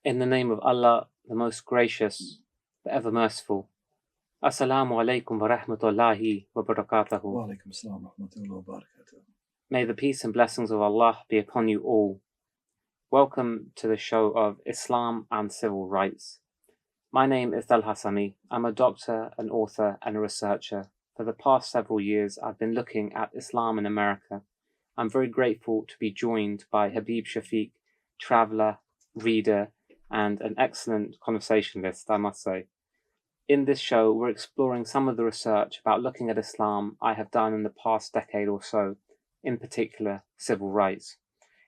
In the name of Allah, the most gracious, the ever merciful. Assalamu alaikum wa rahmatullahi wa barakatuhu. Wa alaikum assalam wa rahmatullahi wa barakatuh. May the peace and blessings of Allah be upon you all. Welcome to the show of Islam and Civil Rights. My name is Dal Hassami. I'm a doctor, an author, and a researcher. For the past several years, I've been looking at Islam in America. I'm very grateful to be joined by Habib Shafiq, traveler, reader, and an excellent conversationalist, I must say. In this show, we're exploring some of the research about looking at Islam I have done in the past decade or so, in particular, civil rights.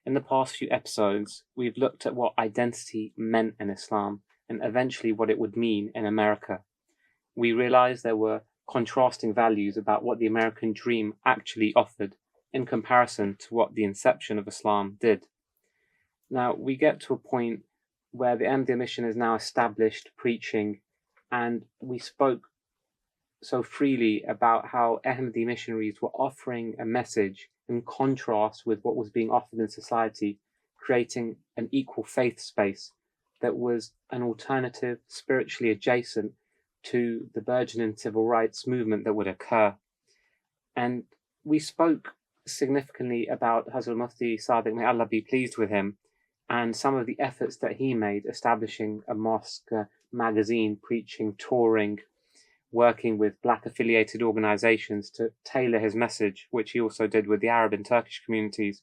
In the past few episodes, we've looked at what identity meant in Islam and eventually what it would mean in America. We realized there were contrasting values about what the American dream actually offered in comparison to what the inception of Islam did. Now, we get to a point where the Ahmadiyya mission is now established, preaching, and we spoke so freely about how Ahmadi missionaries were offering a message in contrast with what was being offered in society, creating an equal faith space that was an alternative, spiritually adjacent to the burgeoning civil rights movement that would occur. And we spoke significantly about Hazrat Mufti Sadiq, may Allah be pleased with him, and some of the efforts that he made establishing a mosque, magazine, preaching, touring, working with Black affiliated organizations to tailor his message, which he also did with the Arab and Turkish communities.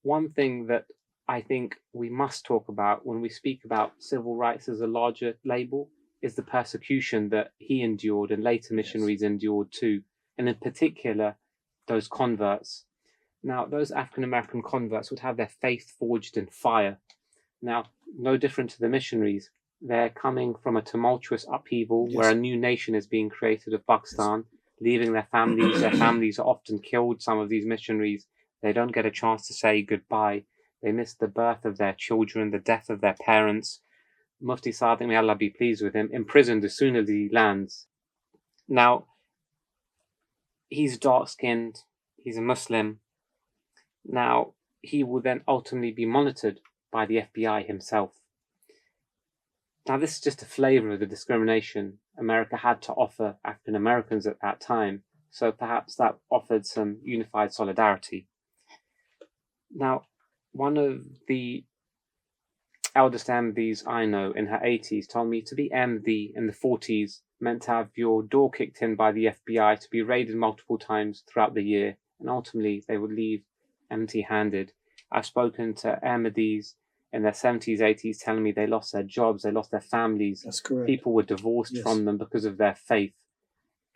One thing that I think we must talk about when we speak about civil rights as a larger label is the persecution that he endured and later missionaries endured too, and in particular, those converts. Now, those African American converts would have their faith forged in fire. Now, no different to the missionaries. They're coming from a tumultuous upheaval where a new nation is being created of Pakistan, leaving their families. Their families are often killed, some of these missionaries. They don't get a chance to say goodbye. They miss the birth of their children, the death of their parents. Mufti Sadiq, may Allah be pleased with him, imprisoned as soon as he lands. Now, he's dark-skinned, he's a Muslim. Now, he will then ultimately be monitored by the FBI himself. Now, this is just a flavor of the discrimination America had to offer African Americans at that time, so perhaps that offered some unified solidarity. Now, one of the eldest Ahmadis I know in her 80s told me to be Ahmadi in the 40s meant to have your door kicked in by the FBI, to be raided multiple times throughout the year, and ultimately they would leave empty-handed. I've spoken to Ahmadis in their 70s, 80s, telling me they lost their jobs, they lost their families. That's correct. People were divorced from them because of their faith.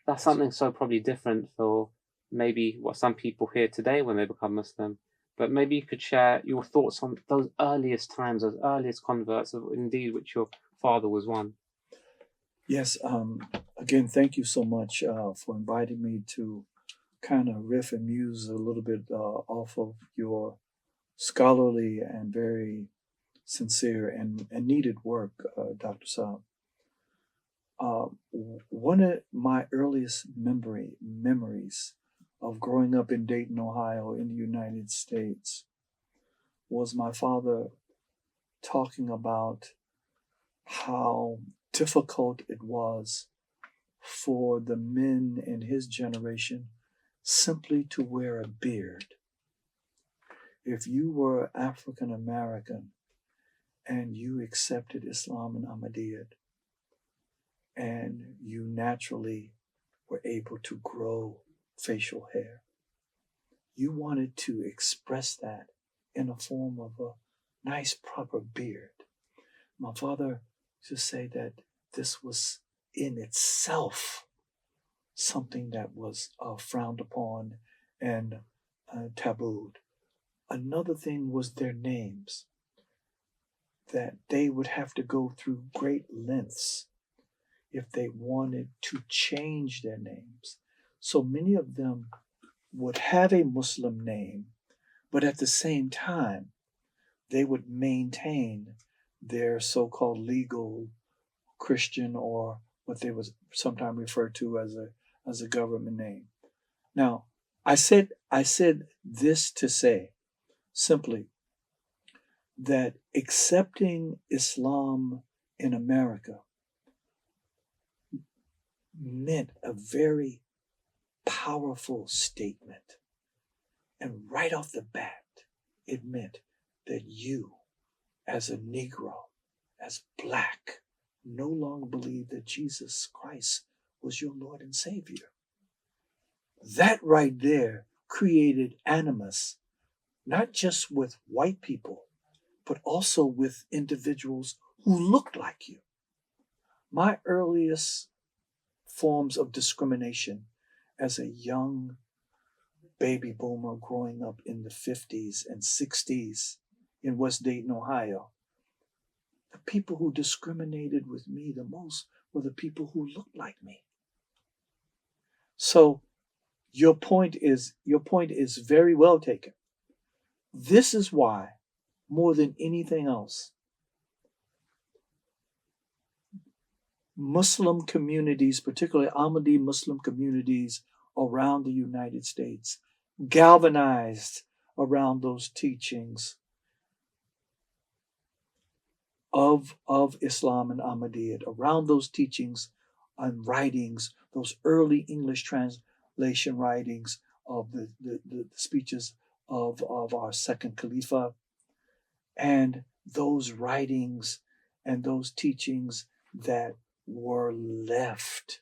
That's something so probably different for maybe what some people hear today when they become Muslim. But maybe you could share your thoughts on those earliest times, those earliest converts, of indeed which your father was one. Yes. Again, thank you so much for inviting me to kind of riff and muse a little bit off of your scholarly and very sincere and needed work, Dr. Saab. One of my earliest memories of growing up in Dayton, Ohio, in the United States, was my father talking about how difficult it was for the men in his generation simply to wear a beard. If you were African American and you accepted Islam and Ahmadiyya, and you naturally were able to grow facial hair, you wanted to express that in a form of a nice proper beard. My father used to say that this was in itself something that was frowned upon and tabooed. Another thing was their names, that they would have to go through great lengths if they wanted to change their names. So many of them would have a Muslim name, but at the same time, they would maintain their so-called legal Christian, or what they was sometimes referred to as a government name. Now, I said this to say simply that accepting Islam in America meant a very powerful statement. And right off the bat, it meant that you, as a Negro, as Black, no longer believed that Jesus Christ was your Lord and Savior. That right there created animus, not just with white people, but also with individuals who looked like you. My earliest forms of discrimination as a young baby boomer growing up in the 50s and 60s in West Dayton, Ohio, the people who discriminated with me the most were the people who looked like me. So your point is very well taken. This is why, more than anything else, Muslim communities, particularly Ahmadiyya Muslim communities around the United States, galvanized around those teachings of Islam and Ahmadiyya, around those teachings and writings, those early English translation writings of the speeches of our second Khalifa, and those writings and those teachings that were left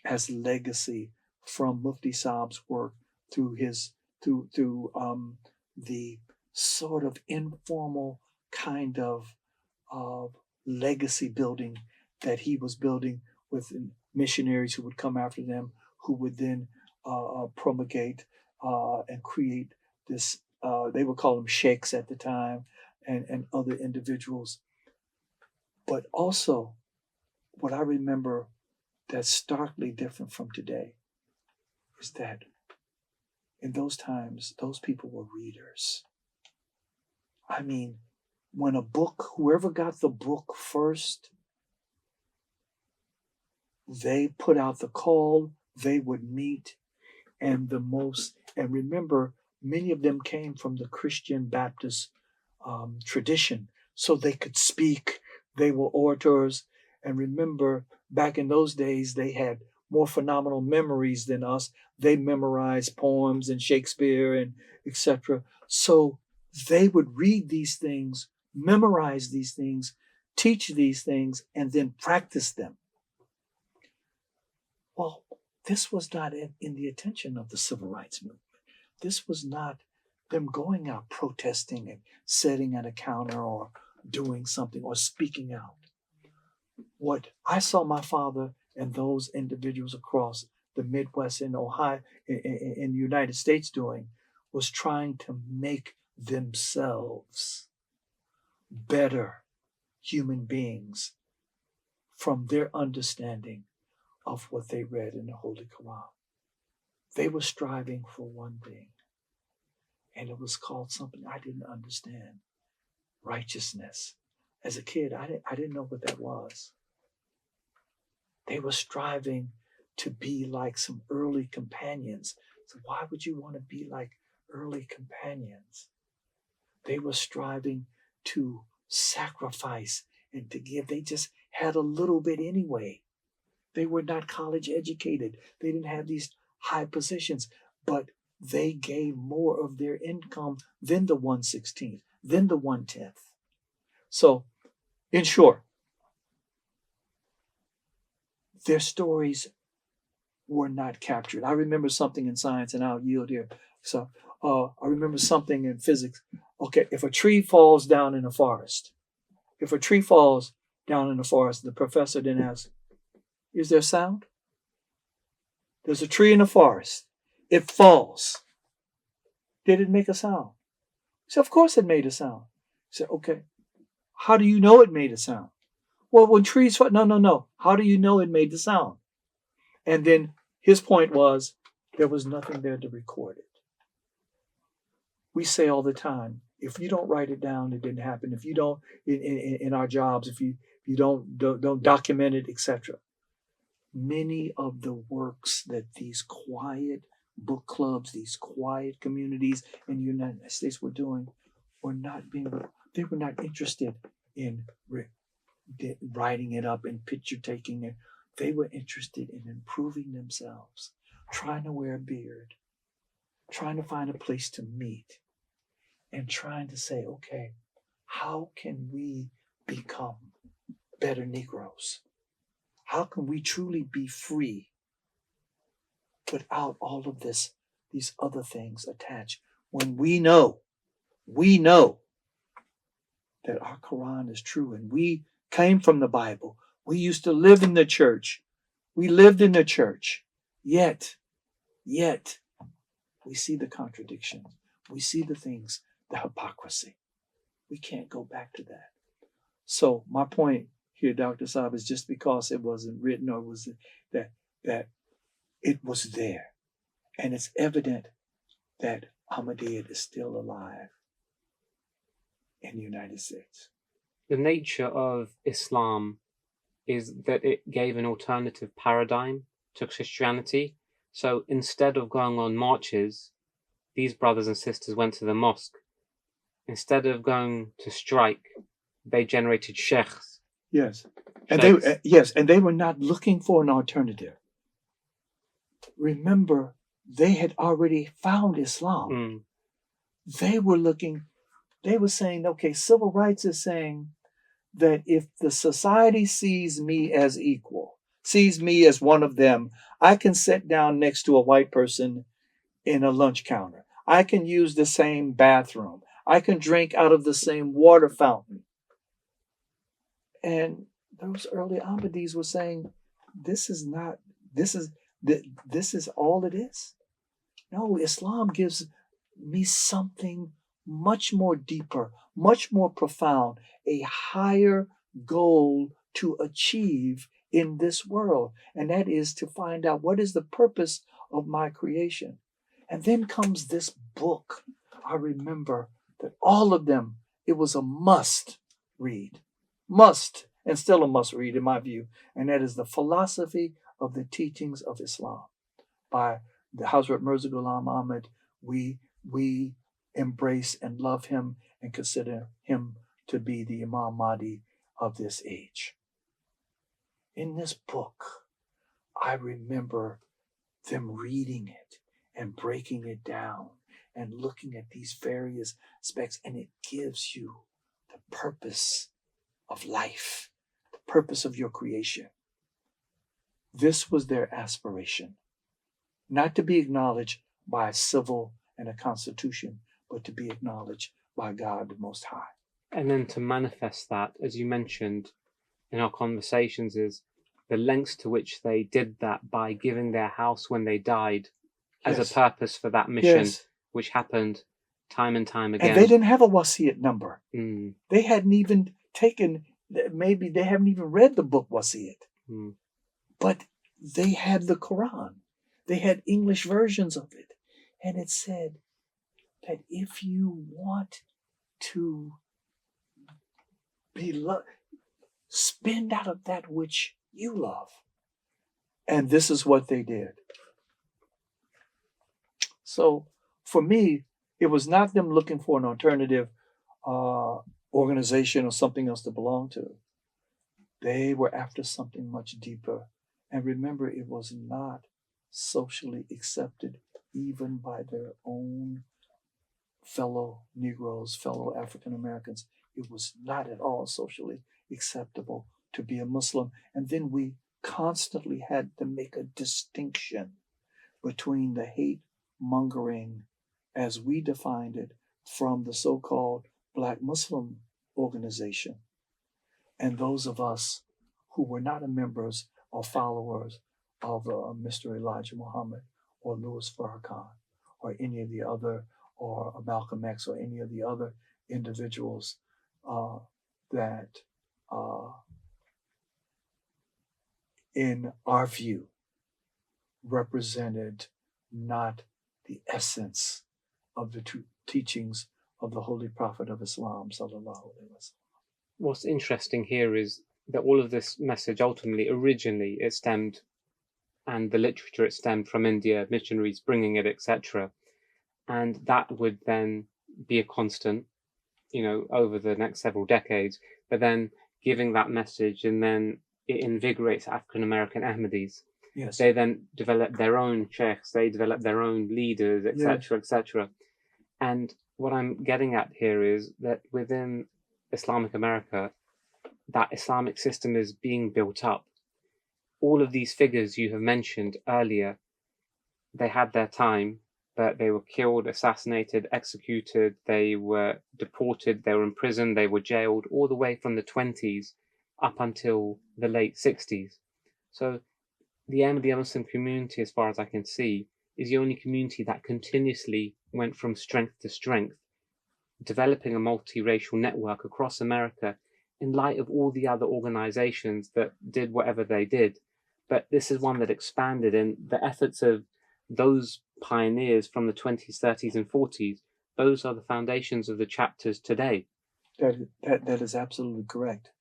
as legacy from Mufti Saab's work through the sort of informal kind of legacy building that he was building with missionaries who would come after them, who would then promulgate and create this. They would call them sheikhs at the time, and other individuals. But also, what I remember that's starkly different from today is that in those times, those people were readers. I mean, when a book, whoever got the book first, they put out the call, they would meet, and remember, many of them came from the Christian Baptist tradition, so they could speak, they were orators, and remember, back in those days, they had more phenomenal memories than us. They memorized poems and Shakespeare and etc. So they would read these things, memorize these things, teach these things, and then practice them. Well, this was not in the attention of the civil rights movement. This was not them going out protesting and sitting at a counter or doing something or speaking out. What I saw my father and those individuals across the Midwest and Ohio, in the United States doing, was trying to make themselves better human beings from their understanding of what they read in the Holy Quran. They were striving for one thing, and it was called something I didn't understand: righteousness. As a kid, I didn't know what that was. They were striving to be like some early companions. So why would you want to be like early companions? They were striving to sacrifice and to give. They just had a little bit anyway. They were not college educated. They didn't have these high positions, but they gave more of their income than the 1/16th, than the 1/10th. So, in short, their stories were not captured. I remember something in science, and I'll yield here. So, I remember something in physics. Okay, if a tree falls down in a forest, the professor then asks, is there sound? There's a tree in the forest. It falls. Did it make a sound? He said, of course it made a sound. He said, okay, how do you know it made a sound? Well, when trees fall, no. How do you know it made the sound? And then his point was, there was nothing there to record it. We say all the time, if you don't write it down, it didn't happen. If you don't, in our jobs, if you don't document it, etc. Many of the works that these quiet book clubs, these quiet communities in the United States were doing, were not being. They were not interested in writing it up and picture taking it. They were interested in improving themselves, trying to wear a beard, trying to find a place to meet, and trying to say, okay, how can we become better Negroes? How can we truly be free without all of these other things attached? When we know that our Quran is true and we came from the Bible. We used to live in the church. We lived in the church. Yet, we see the contradictions. We see the things, the hypocrisy. We can't go back to that. So my point here, Dr. Saab, is just because it wasn't written or was that it was there. And it's evident that Ahmadiyya is still alive in the United States. The nature of Islam is that it gave an alternative paradigm to Christianity. So instead of going on marches, these brothers and sisters went to the mosque. Instead of going to strike, they generated sheikhs. Yes. And they were not looking for an alternative. Remember, they had already found Islam. They were saying, okay, civil rights is saying that if the society sees me as equal, sees me as one of them, I can sit down next to a white person in a lunch counter. I can use the same bathroom. I can drink out of the same water fountain. And those early Ahmadis were saying, this is all it is. No, Islam gives me something much more deeper, much more profound, a higher goal to achieve in this world. And that is to find out what is the purpose of my creation. And then comes this book. I remember that all of them, it was a must read. Must, and still a must read in my view. And that is The Philosophy of the Teachings of Islam by the Hazrat Mirza Ghulam Ahmad. We embrace and love him and consider him to be the Imam Mahdi of this age. In this book, I remember them reading it and breaking it down and looking at these various aspects, and it gives you the purpose of life, the purpose of your creation. This was their aspiration, not to be acknowledged by a civil and a constitution, but to be acknowledged by God the Most High. And then to manifest that, as you mentioned in our conversations, is the lengths to which they did that by giving their house when they died as a purpose for that mission, which happened time and time again. And they didn't have a wasiyat number. They hadn't even maybe they haven't even read the book wasiyat. But they had the Quran. They had English versions of it. And it said that if you want to be loved, spend out of that which you love. And this is what they did. So for me, it was not them looking for an alternative organization or something else to belong to. They were after something much deeper. And remember, it was not socially accepted even by their own fellow Negroes, fellow African Americans. It was not at all socially acceptable to be a Muslim. And then we constantly had to make a distinction between the hate mongering, as we defined it, from the so-called Black Muslim organization, and those of us who were not members or followers of Mr. Elijah Muhammad or Louis Farrakhan or any of the other, or Malcolm X or any of the other individuals that, in our view, represented not the essence of the teachings of the Holy Prophet of Islam, sallallahu alaihi wasallam. What's interesting here is that all of this message originally it stemmed, and the literature it stemmed from India, missionaries bringing it, etc. And that would then be a constant over the next several decades, but then giving that message, and then it invigorates African American Ahmadis. Yes. They then develop their own sheikhs, they develop their own leaders, etc., etc. And what I'm getting at here is that within Islamic America, that Islamic system is being built up. All of these figures you have mentioned earlier, they had their time, but they were killed, assassinated, executed, they were deported, they were imprisoned, they were jailed, all the way from the 20s up until the late 60s. So the Ahmadiyya Muslim community, as far as I can see, is the only community that continuously went from strength to strength, developing a multiracial network across America in light of all the other organizations that did whatever they did. But this is one that expanded, and the efforts of those pioneers from the 20s, 30s, and 40s, those are the foundations of the chapters today. That is absolutely correct.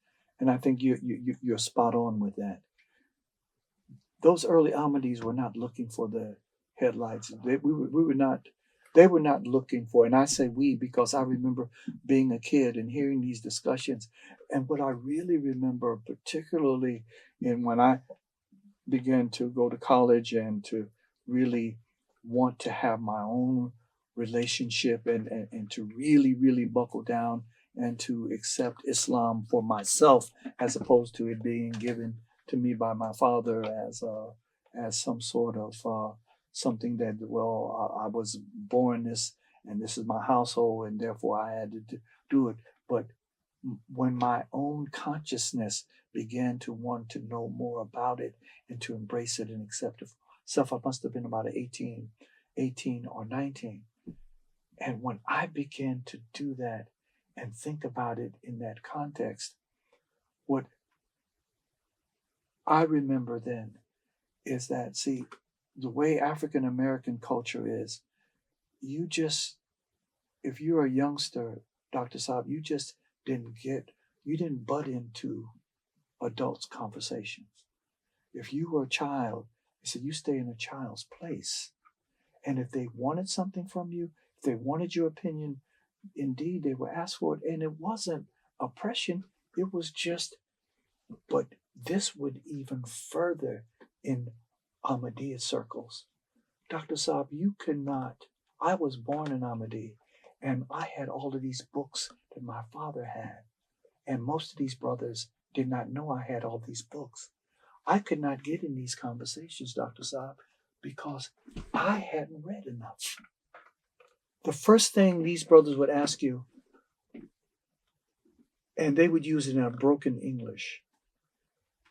And I think you're spot on with that. Those early Ahmadis were not looking for the headlights. They were not looking for, and I say we because I remember being a kid and hearing these discussions. And what I really remember, particularly when I began to go to college and to really want to have my own relationship and to really buckle down and to accept Islam for myself, as opposed to it being given to me by my father as some sort of something that, I was born this, and this is my household, and therefore I had to do it. But when my own consciousness began to want to know more about it and to embrace it and accept it self, I must have been about 18 or 19. And when I began to do that and think about it in that context, what I remember then is that, see, the way African American culture is, if you're a youngster, Dr. Saab, you didn't butt into adults' conversations. If you were a child, they said you stay in a child's place. And if they wanted something from you, if they wanted your opinion, indeed they would ask for it. And it wasn't oppression, it was just, but this would even further in Ahmadiyya circles. Dr. Saab, you cannot. I was born in Ahmadiyya, and I had all of these books that my father had. And most of these brothers did not know I had all these books. I could not get in these conversations, Dr. Saab, because I hadn't read enough. The first thing these brothers would ask you, and they would use it in a broken English,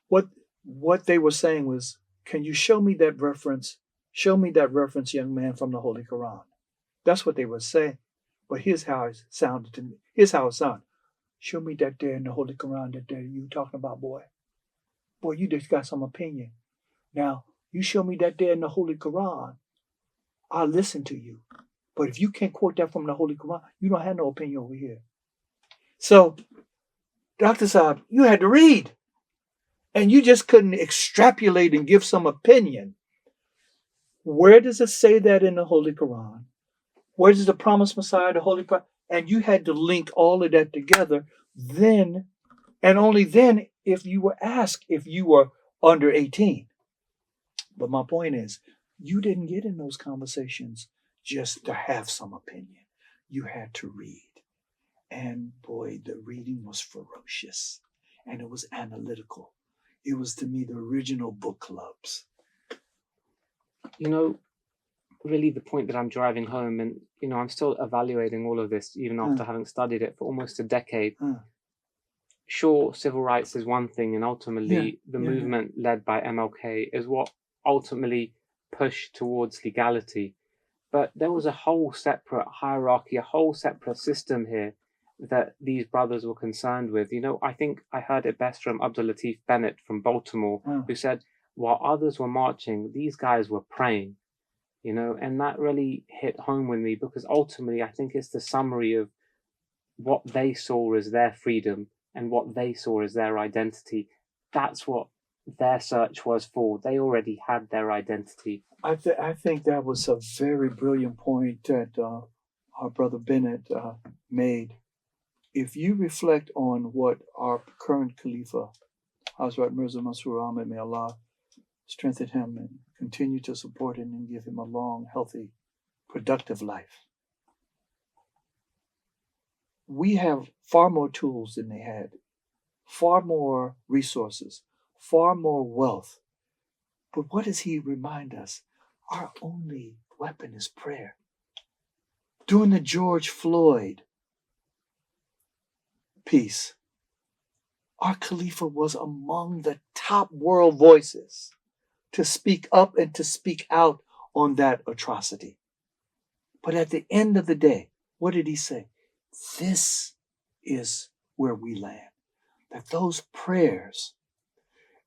what they were saying was, can you show me that reference? Show me that reference, young man, from the Holy Quran. That's what they would say. But here's how it sounded to me. Here's how it sounded. Show me that there in the Holy Quran that there you talking about, boy. Boy, you just got some opinion. Now, you show me that there in the Holy Quran, I'll listen to you. But if you can't quote that from the Holy Quran, you don't have no opinion over here. So, Dr. Saab, you had to read. And you just couldn't extrapolate and give some opinion. Where does it say that in the Holy Quran? Where does the promised Messiah, the Holy Quran? And you had to link all of that together. Then, and only then, if you were asked if you were under 18. But my point is, you didn't get in those conversations just to have some opinion. You had to read. And boy, the reading was ferocious. And it was analytical. It was, to me, the original book clubs. Really the point that I'm driving home, and, I'm still evaluating all of this, even after having studied it for almost a decade. Sure, civil rights is one thing, and ultimately the movement led by MLK is what ultimately pushed towards legality. But there was a whole separate hierarchy, a whole separate system here that these brothers were concerned with. I think I heard it best from Abdul Latif Bennett from Baltimore, who said, while others were marching, these guys were praying, and that really hit home with me, because ultimately I think it's the summary of what they saw as their freedom and what they saw as their identity. That's what their search was for. They already had their identity. I think that was a very brilliant point that our brother Bennett made. if you reflect on what our current Khalifa, Hazrat Mirza Masroor Ahmad, may Allah strengthen him and continue to support him and give him a long, healthy, productive life. We have far more tools than they had, far more resources, far more wealth. But what does he remind us? Our only weapon is prayer. During the George Floyd piece, our Khalifa was among the top world voices to speak up and to speak out on that atrocity. But at the end of the day, what did he say? This is where we land. That those prayers,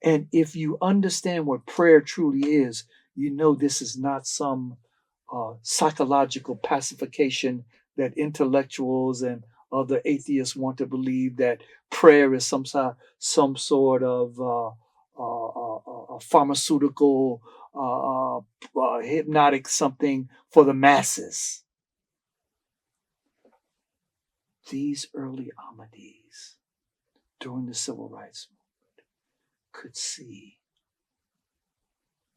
and if you understand what prayer truly is, you know this is not some psychological pacification that intellectuals and other atheists want to believe, that prayer is some sort of pharmaceutical, hypnotic something for the masses. These early Ahmadis during the civil rights movement could see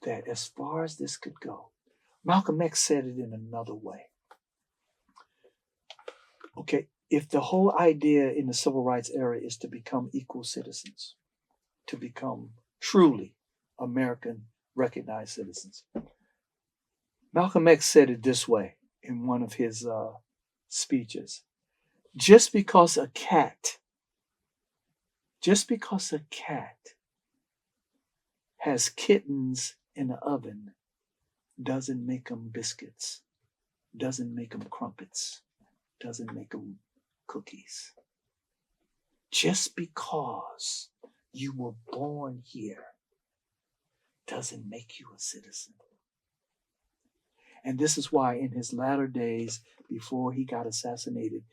that as far as this could go, Malcolm X said it in another way. Okay, if the whole idea in the civil rights era is to become equal citizens, to become truly American recognized citizens, Malcolm X said it this way in one of his speeches. Just because a cat has kittens in the oven doesn't make them biscuits, doesn't make them crumpets, doesn't make them cookies. Just because you were born here doesn't make you a citizen. And this is why in his latter days, before he got assassinated,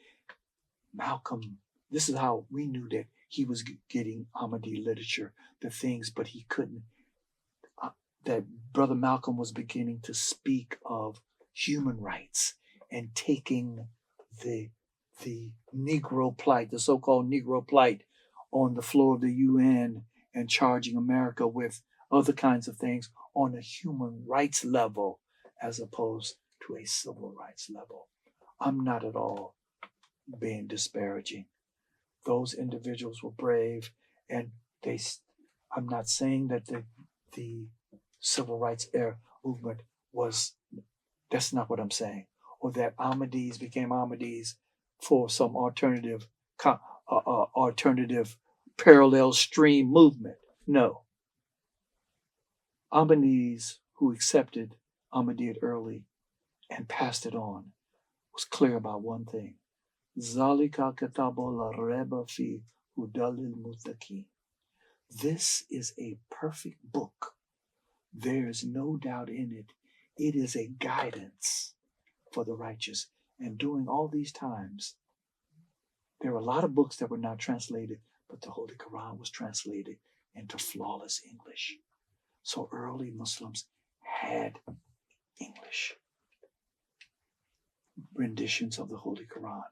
Malcolm, this is how we knew that he was getting Ahmadi literature, the things, but he couldn't. That Brother Malcolm was beginning to speak of human rights and taking the Negro plight, the so-called Negro plight, on the floor of the UN and charging America with other kinds of things on a human rights level as opposed to a civil rights level. I'm not at all being disparaging. Those individuals were brave, and I'm not saying that the civil rights era movement was, that's not what I'm saying, or that Ahmadis became Ahmadis for some alternative parallel stream movement. No. Ahmadis who accepted Ahmadiyyat early and passed it on was clear about one thing. Zalika kitabu la reba fi hudalil muttaqin. This is a perfect book. There is no doubt in it. It is a guidance for the righteous. And during all these times, there were a lot of books that were not translated, but the Holy Quran was translated into flawless English. So early Muslims had English renditions of the Holy Quran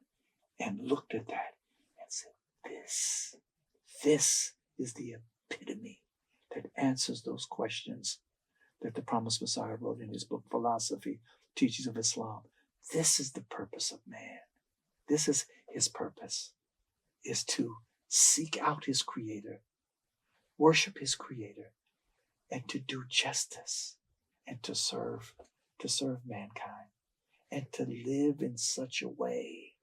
and looked at that and said, this is the epitome that answers those questions that the promised Messiah wrote in his book, Philosophy, Teachings of Islam. This is the purpose of man. This is his purpose, is to seek out his creator, worship his creator, and to do justice and to serve mankind and to live in such a way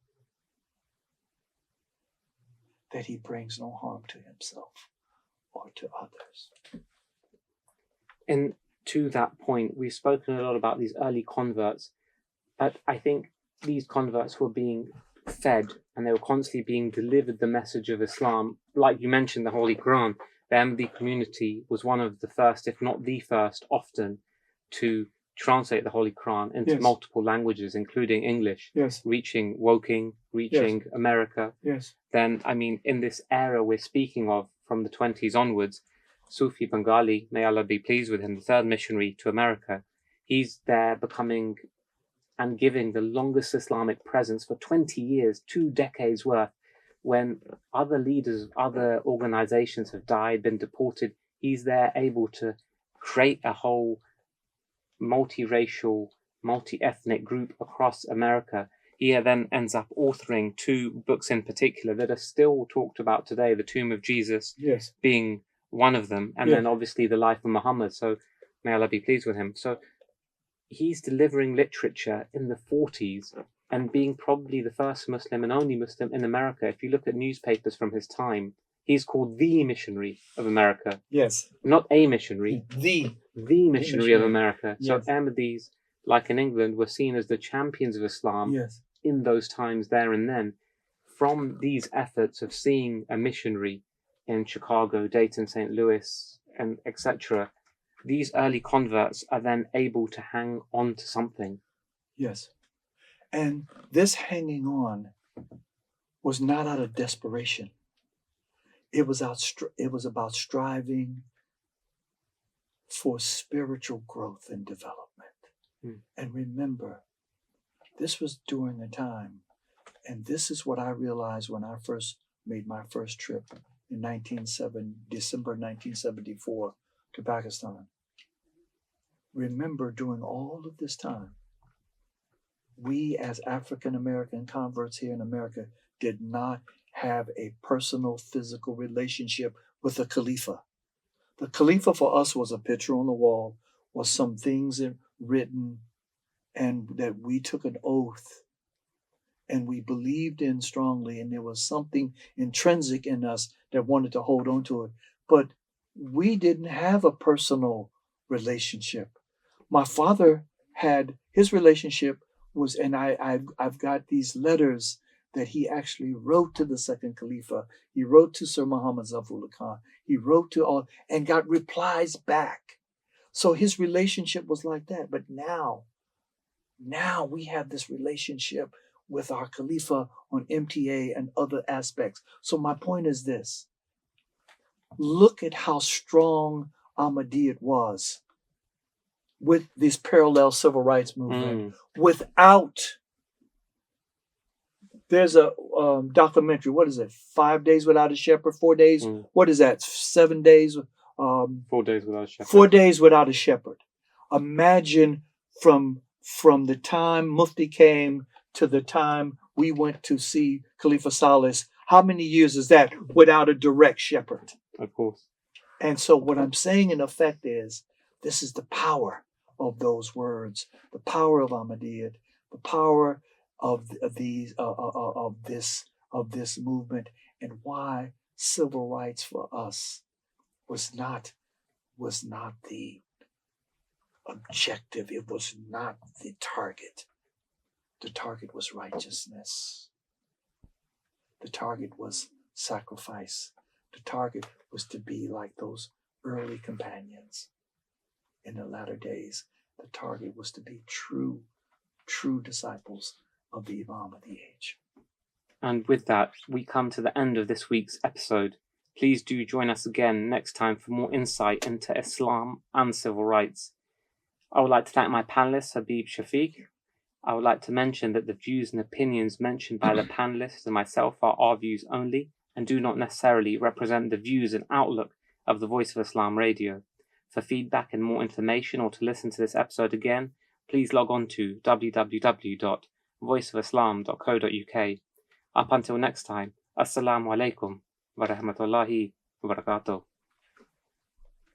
that he brings no harm to himself or to others. And to that point, we've spoken a lot about these early converts, but I think these converts were being fed and they were constantly being delivered the message of Islam. Like you mentioned, the Holy Quran, the Ahmadi community was one of the first, if not the first, often to translate the Holy Quran into multiple languages, including English, reaching Woking, reaching America. Then, I mean, in this era we're speaking of, from the 20s onwards, Sufi Bengali, may Allah be pleased with him, the third missionary to America, he's there becoming and giving the longest Islamic presence for 20 years, 2 decades worth, when other leaders, other organizations have died, been deported, he's there able to create a whole multiracial, multi-ethnic group across America. He then ends up authoring 2 books in particular that are still talked about today, The Tomb of Jesus Yes. being one of them, and Yes. then obviously The Life of Muhammad, so may Allah be pleased with him. So he's delivering literature in the 40s and being probably the first Muslim and only Muslim in America. If you look at newspapers from his time, he's called the missionary of America. Yes. Not a missionary, The missionary of America. Yes. So Ahmadis, like in England, were seen as the champions of Islam Yes. in those times there and then. From these efforts of seeing a missionary in Chicago, Dayton, St. Louis, and etc., these early converts are then able to hang on to something. Yes. And this hanging on was not out of desperation. It was about striving for spiritual growth and development. And remember, this was during a time, and this is what I realized when I first made my first trip in December 1974 to Pakistan. Remember, during all of this time, we as African American converts here in America did not have a personal, physical relationship with the Khalifa. The Khalifa for us was a picture on the wall, was some things written, and that we took an oath and we believed in strongly, and there was something intrinsic in us that wanted to hold on to it. But we didn't have a personal relationship. My father had his relationship was, and I've got these letters that he actually wrote to the second Khalifa. He wrote to Sir Muhammad Zafrullah Khan. He wrote to all and got replies back. So his relationship was like that. But now we have this relationship with our Khalifa on MTA and other aspects. So my point is this. Look at how strong Ahmadiyya was with this parallel civil rights movement. Without, there's a documentary, what is it, 5 days without a shepherd, 4 days? What is that, 7 days? 4 days without a shepherd. 4 days without a shepherd. Imagine from the time Mufti came to the time we went to see Khalifa Salis, how many years is that without a direct shepherd? Of course. And so what I'm saying in effect is, this is the power of those words, the power of Ahmadiyya, the power of this movement, and why civil rights for us was not the objective. It was not the target. The target was righteousness. The target was sacrifice. The target was to be like those early companions. In the latter days, the target was to be true disciples of the Imam of the age. And with that, we come to the end of this week's episode. Please do join us again next time for more insight into Islam and civil rights. I would like to thank my panelists, Habib Shafiq. I would like to mention that the views and opinions mentioned by the panelists and myself are our views only and do not necessarily represent the views and outlook of the Voice of Islam Radio. For feedback and more information, or to listen to this episode again, please log on to www.voiceofislam.co.uk. Up until next time, Assalamu alaikum wa rahmatullahi wa barakatuh.